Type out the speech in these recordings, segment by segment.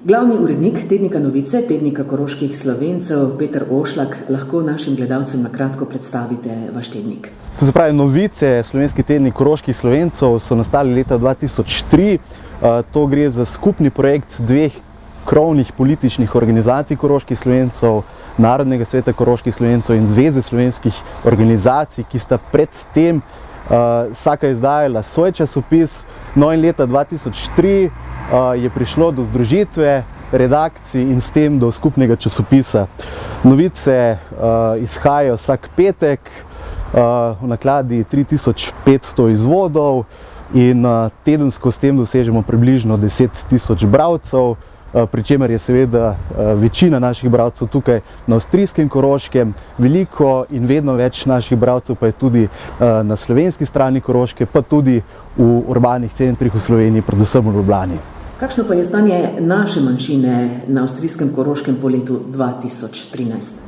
Glavni urednik tednika Novice, tednika koroških Slovencev, Peter Ošlak, lahko našim gledalcem na kratko predstavite vaš tednik. To se pravi, Novice, slovenski tednik koroških Slovencev, so nastali leta 2003. To gre za skupni projekt dveh krovnih političnih organizacij koroških Slovencev, Narodnega sveta koroških Slovencev in Zveze slovenskih organizacij, ki sta predtem vsaka izdajala svoj časopis. No in leta 2003 je prišlo do združitve redakcij in s tem do skupnega časopisa. Novice izhajajo vsak petek, v nakladi 3500 izvodov in tedensko s tem dosežemo približno 10 000 bralcev, pri čemer je seveda večina naših bralcev tukaj na avstrijskem Koroškem, veliko in vedno več naših bralcev pa je tudi na slovenski strani Koroške, pa tudi v urbanih centrih v Sloveniji, predvsem v Ljubljani. Kakšno pa je stanje naše manjšine na avstrijskem Koroškem po letu 2013?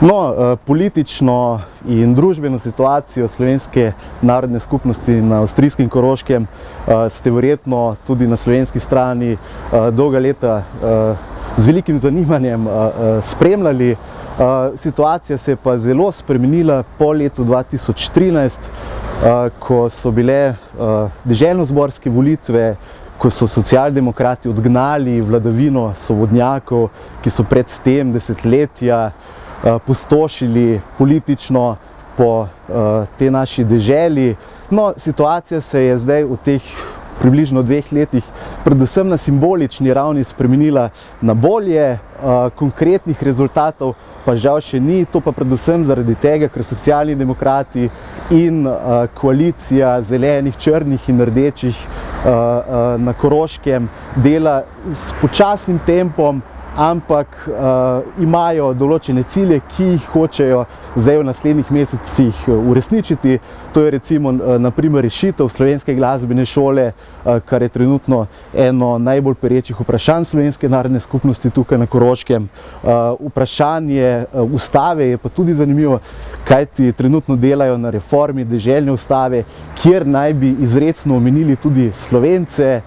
No, politično in družbeno situacijo slovenske narodne skupnosti na avstrijskem Koroškem ste verjetno tudi na slovenski strani dolga leta z velikim zanimanjem spremljali. Situacija se je pa zelo spremenila po letu 2013, ko so bile deželnozborske volitve, ko so socialdemokrati odgnali vladavino svobodnjakov, ki so pred tem desetletja pustošili politično po tej naši deželi. No, situacija se je zdaj v teh približno 2 letih predvsem na simbolični ravni spremenila na bolje, konkretnih rezultatov pa žal še ni, to pa predvsem zaradi tega, ker Socialni demokrati in koalicija zelenih, črnih in rdečih na Koroškem dela s počasnim tempom, ampak imajo določene cilje, ki jih hočejo zdaj v naslednjih mesecih uresničiti. To je recimo na primer rešitev slovenske glasbene šole, kar je trenutno eno najbolj perečih vprašanj slovenske narodne skupnosti tukaj na Koroškem. Vprašanje ustave je pa tudi zanimivo, kajti trenutno delajo na reformi deželne ustave, kjer naj bi izrecno omenili tudi Slovence,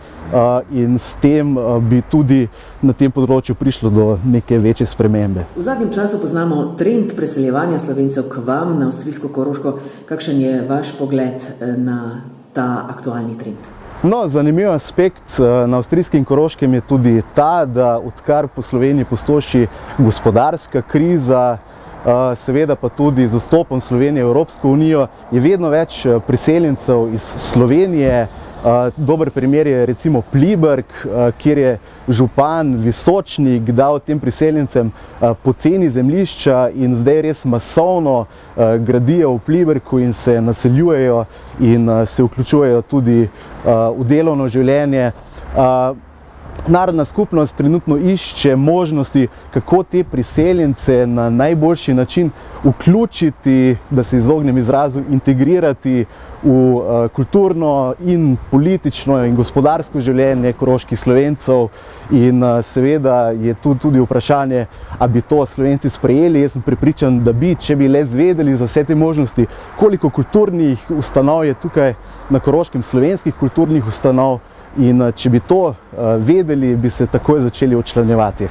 in s tem bi tudi na tem področju prišlo do neke večje spremembe. V zadnjem času poznamo trend preseljevanja Slovencev k vam na avstrijsko Koroško. Kakšen je vaš pogled na ta aktualni trend? No, zanimiv aspekt na avstrijskem Koroškem je tudi ta, da odkar po Sloveniji pustoši gospodarska kriza, seveda pa tudi z vstopom Slovenije v Evropsko unijo, je vedno več priseljencev iz Slovenije. Dober primer je recimo Pliberk, kjer je župan Visočnik dal tem priseljencem poceni zemljišča in zdaj res masovno gradijo v Pliberku in se naseljujejo in se vključujejo tudi v delovno življenje. Narodna skupnost trenutno išče možnosti, kako te priseljence na najboljši način vključiti, da se izognem izrazu, integrirati v kulturno in politično in gospodarsko življenje koroških Slovencev. In seveda je tu tudi vprašanje, ali bi to Slovenci sprejeli. Jaz sem prepričan, da bi, če bi le zvedeli za vse te možnosti, koliko kulturnih ustanov je tukaj na Koroškem, slovenskih kulturnih ustanov. In če bi to vedeli, bi se takoj začeli včlanjevati.